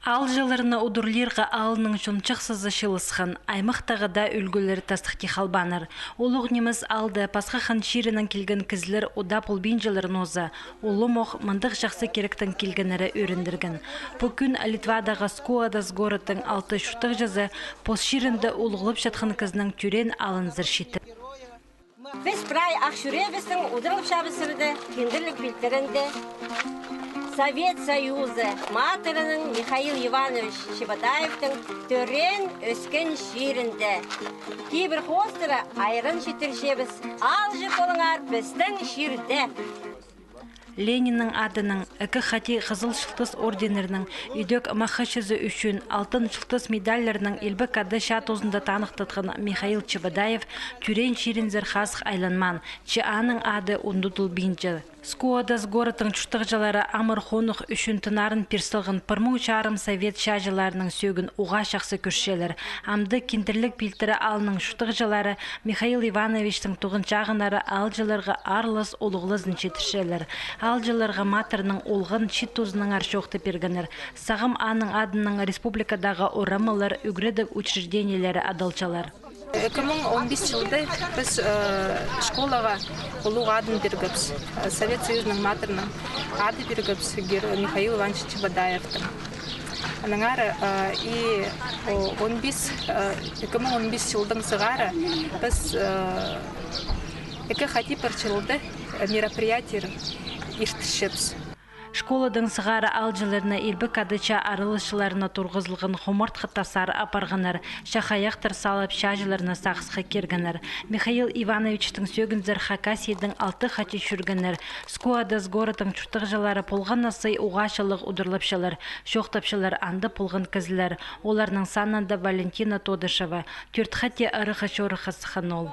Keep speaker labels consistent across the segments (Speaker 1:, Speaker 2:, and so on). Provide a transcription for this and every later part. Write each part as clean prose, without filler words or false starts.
Speaker 1: Ал жыларына удурлирға алының шончықсызы шылысқан, аймақтағы да үлгілері тастықки халбаныр. Олуг неміз алды пасқа хан ширінің келген кізлер удап улбин жыларын оза. Улы моқ мындық жақсы керектің келгенері өріндірген. Бүкін Литвадағы Скуадас городың 6 шутық жазы пос ширінді улғылып жатқан кізінің түрен алынзыр шеті.
Speaker 2: Біз прай ақшүребістің удырылып шабысырды, кендірлік білдерінде Совет Союзы матырының Михаил Иванович Чебатаевтың төрен өскен шерінде. Кейбір хостыры айрын шетіршебіз, ал жықолыңар біздің шерде.
Speaker 1: Лениннің адының үкі қати қызыл шылтыс орденерінің үйдек мақышызы үшін алтын шылтыс медаллерінің елбі кады шатозында танықтатқан Михаил Чебадаев түрен шерінзір қасық айланман, че аның ады ұндудыл бейінжі. Скуадас городың чуштықжалары амыр хонық үшін тынарын персілғын пырму чарым совет шажыларының сөгін уға шақсы көршелер. Амды кендірлік білтірі алының чуштықжалары Михаил Ивановичтің тұғын чағынары алжыларға арлыс олығлызын четіршелер. Алжыларға матырының олғын чит тузының аршоқты пергенер. Сағым аның адының республикадағы орамылар үгредік учреждениялері адалчалар.
Speaker 3: 2015 жылды біз школаға ұлуға адын бергіпс. Совет Союзының матырының ады бергіпс Михаил Иванович Чебадаевтың. Аныңары 2015 жылдың сығары біз екі қати парчылды мероприятиер иштішіпс.
Speaker 1: Школадың сығары алжыларына елбі кадыча арылышыларына тұрғызылған хомарт қытасары апарғанар, шақаяқтыр салып шажыларына сақсықы кергенер. Михаил Ивановичтің сөгінзір Хакасийдің 6 қати жүргенер. Скуадас городың чүртіқ жылары полған асый уғашылық удырлапшылар, шоқтапшылар анды полған кізілер. Оларның санында Валентина Тодышева, түрт қати ырықы шорықы сықын ол.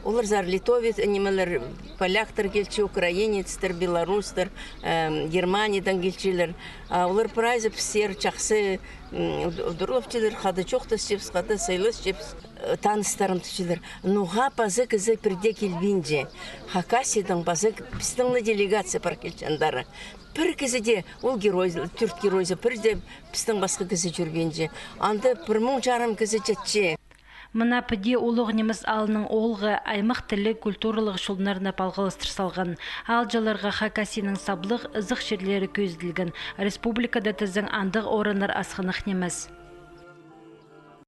Speaker 4: Олар зар литовец, немелер поляктар келчі, украинецтер, белорустер, Германиядан келчілер. Олар прайзы пісер, чақсы удырлапчылар, қады чоқтас чепс, қады сайлыс чепс, таныстарым түшілер. Нуға пазы кізі бірде келбейнде. Хакасиядан пазы пістіңні делегация бар келчандары. Бір кізіде ол герой, түрт геройзы, бірде пістің басқа кізі жүрбейнде. Анды 1 жарым кізі жетче.
Speaker 1: Мына піде олық неміз алының олғы аймақ тілі культуралық шулнарына палғылыстыр салған. Алжаларға Хакасийның саблық ызық жерлері көзділген. Республикада тізің андық орыныр асқынық неміз.